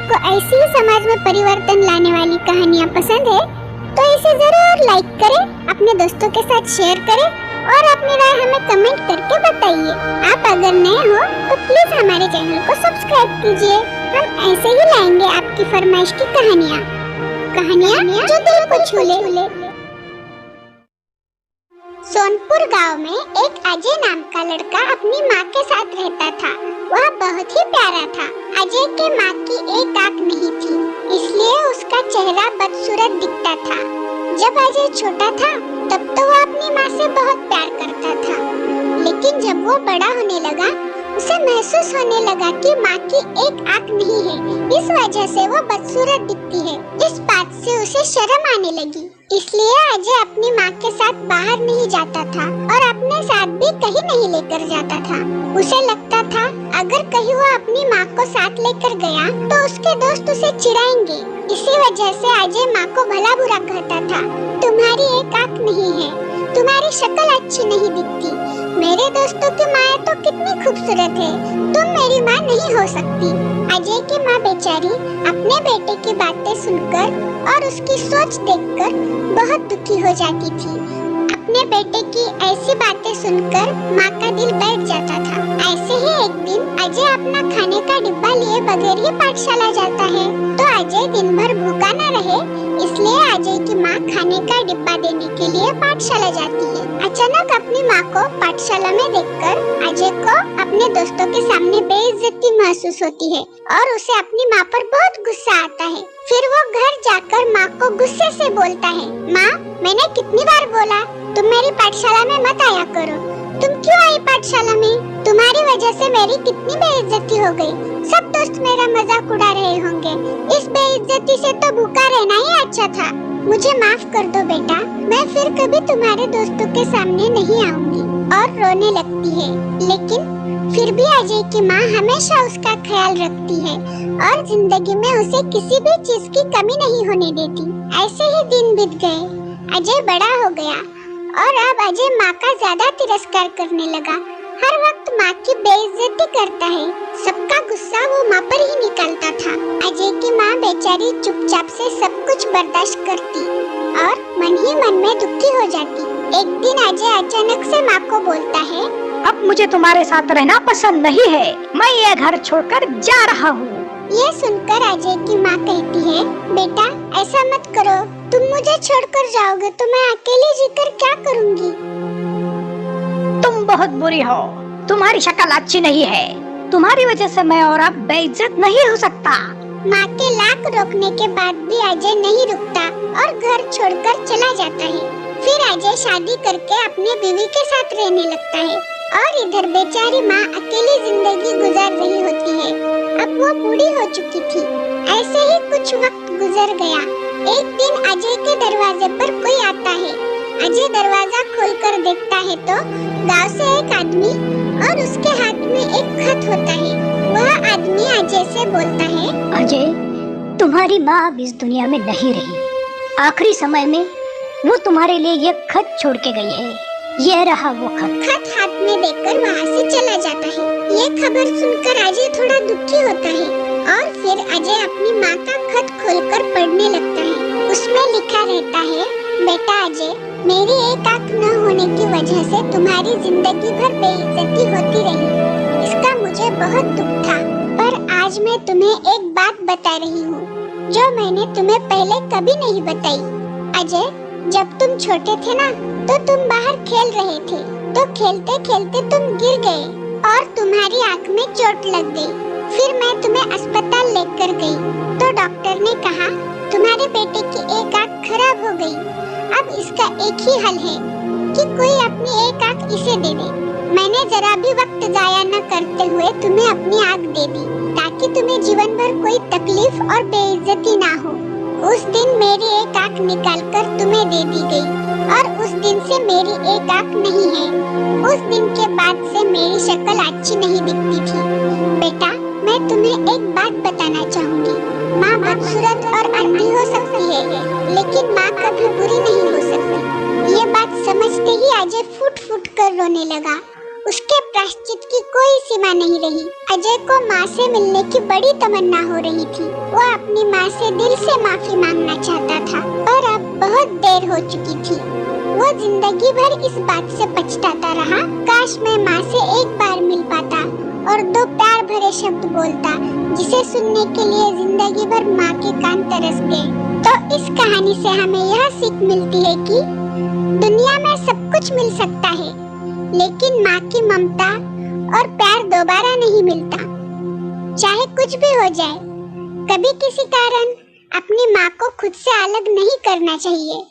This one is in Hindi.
आपको ऐसी ही समाज में परिवर्तन लाने वाली कहानियाँ पसंद है तो इसे जरूर लाइक करें, अपने दोस्तों के साथ शेयर करें और अपनी राय हमें कमेंट करके बताइए। आप अगर नए हो तो प्लीज हमारे चैनल को सब्सक्राइब कीजिए। हम ऐसे ही लाएंगे आपकी फरमाइश की कहानियाँ जो दिल को छू ले। सोनपुर गांव में एक अजय नाम का लड़का अपनी माँ के साथ रहता था। वह बहुत ही प्यारा था। अजय के माँ की एक आँख नहीं थी, इसलिए उसका चेहरा बदसूरत दिखता था। जब अजय छोटा था तब तो वह अपनी माँ से बहुत प्यार करता था, लेकिन जब वो बड़ा होने लगा उसे महसूस होने लगा कि माँ की एक आँख नहीं है, इस वजह से वो बदसूरत दिखती है। इस बात से उसे शर्म आने लगी, इसलिए अजय अपनी माँ के साथ बाहर नहीं जाता था और अपने साथ भी कहीं नहीं लेकर जाता था। उसे लगता था अगर कहीं वो अपनी माँ को साथ लेकर गया तो उसके दोस्त उसे चिढ़ाएंगे। इसी वजह से अजय माँ को भला बुरा कहता था, तुम्हारी एक आँख नहीं है, तुम्हारी शक्ल अच्छी नहीं दिखती, मेरे दोस्तों की माँ तो कितनी खूबसूरत है, तुम मेरी माँ नहीं हो सकती। अजय की माँ बेचारी अपने बेटे की बातें सुनकर और उसकी सोच देखकर बहुत दुखी हो जाती थी। अपने बेटे की ऐसी बातें सुनकर माँ का दिल बैठ जाता था। ऐसे ही एक दिन अजय अपना खाने का डिब्बा लिए बगैर ही पाठशाला जाता है, तो अजय दिन भर भूखा न रहे इसलिए अजय की माँ खाने का डिब्बा देने के लिए पाठशाला जाती है। अचानक अपनी माँ को पाठशाला में देखकर अजय को अपने दोस्तों के सामने बेइज्जती महसूस होती है और उसे अपनी माँ पर बहुत गुस्सा आता है। फिर वो घर जाकर माँ को गुस्से से बोलता है, माँ मैंने कितनी बार बोला तुम मेरी पाठशाला में मत आया करो, तुम क्यों आई पाठशाला में? तुम्हारी वजह से मेरी कितनी बेइज्जती हो गई, सब दोस्त मेरा मजाक उड़ा रहे होंगे, इस बेइज्जती से तो भूखा रहना ही अच्छा था। मुझे माफ कर दो बेटा, मैं फिर कभी तुम्हारे दोस्तों के सामने नहीं आऊंगी। और रोने लगती है, लेकिन फिर भी अजय की माँ हमेशा उसका ख्याल रखती है और जिंदगी में उसे किसी भी चीज की कमी नहीं होने देती। ऐसे ही दिन बीत गए, अजय बड़ा हो गया और अब अजय माँ का ज्यादा तिरस्कार करने लगा। हर वक्त माँ की बेइज्जती करता है, सबका गुस्सा वो माँ पर ही निकालता था। अजय की माँ बेचारी चुपचाप से सब कुछ बर्दाश्त करती और मन ही मन में दुखी हो जाती। एक दिन अजय अचानक से माँ को बोलता है, अब मुझे तुम्हारे साथ रहना पसंद नहीं है, मैं ये घर छोड़कर जा रहा हूँ। ये सुनकर अजय की माँ कहती है, बेटा ऐसा मत करो, तुम मुझे छोड़कर जाओगे तो मैं अकेले जीकर क्या करूँगी? तुम बहुत बुरी हो, तुम्हारी शक्ल अच्छी नहीं है, तुम्हारी वजह से मैं और अब बेइज्जत नहीं हो सकता। माँ के लाख रोकने के बाद भी अजय नहीं रुकता और घर छोड़कर चला जाता है। फिर अजय शादी करके अपनी बीवी के साथ रहने लगता है और इधर बेचारी माँ अकेली जिंदगी गुजार रही होती है। अब वो बूढ़ी हो चुकी थी। ऐसे ही कुछ वक्त गुजर गया। एक दिन अजय के दरवाजे पर कोई आता है। अजय दरवाजा खोलकर देखता है तो गांव से एक आदमी और उसके हाथ में एक खत होता है। वह आदमी अजय से बोलता है, अजय तुम्हारी माँ अब इस दुनिया में नहीं रही, आखिरी समय में वो तुम्हारे लिए ये खत छोड़ के गई है, ये रहा वो खत। खत हाथ में देकर वहाँ से चला जाता है। ये खबर सुनकर अजय थोड़ा दुखी होता है और फिर अजय अपनी माँ का खत खोलकर पढ़ने लगता है। उसमें लिखा रहता है, बेटा अजय, मेरी एक आँख न होने की वजह से तुम्हारी जिंदगी भर बेइज्जती होती रही, इसका मुझे बहुत दुख था, पर आज मैं तुम्हें एक बात बता रही हूँ जो मैंने तुम्हें पहले कभी नहीं बताई। अजय, जब तुम छोटे थे ना तो तुम बाहर खेल रहे थे, तो खेलते खेलते तुम गिर गए और तुम्हारी आँख में चोट लग गई। फिर मैं तुम्हें अस्पताल लेकर गई तो डॉक्टर ने कहा तुम्हारे बेटे की एक आँख खराब हो गई। अब इसका एक ही हल है कि कोई अपनी एक आँख इसे दे दे। मैंने जरा भी वक्त जाया न करते हुए तुम्हें अपनी आँख दे दी ताकि तुम्हें जीवन भर कोई तकलीफ और बेइज्जती ना हो। उस दिन मेरी एक आँख निकालकर तुम्हें दे दी गई और उस दिन से मेरी एक आँख नहीं है। उस दिन के बाद से मेरी शक्ल अच्छी नहीं दिखती थी। बेटा, मैं तुम्हें एक बात बताना चाहूँगी। माँ बदसूरत और अंधी हो सकती है, लेकिन माँ कभी बुरी नहीं हो सकती। ये बात समझते ही अजय फूट फूट कर रोने लगा उसके प्रायश्चित की कोई सीमा नहीं रही। अजय को माँ से मिलने की बड़ी तमन्ना हो रही थी। वो अपनी माँ से दिल से माफी मांगना चाहता था, पर अब बहुत देर हो चुकी थी। वो जिंदगी भर इस बात से पछताता रहा, काश मैं माँ से एक बार मिल पाता और 2 प्यार भरे शब्द बोलता, जिसे सुनने के लिए जिंदगी भर माँ के कान तरस गए। तो इस कहानी से हमें यह सीख मिलती है कि दुनिया में सब कुछ मिल सकता है, लेकिन माँ की ममता और प्यार दोबारा नहीं मिलता। चाहे कुछ भी हो जाए, कभी किसी कारण अपनी माँ को खुद से अलग नहीं करना चाहिए।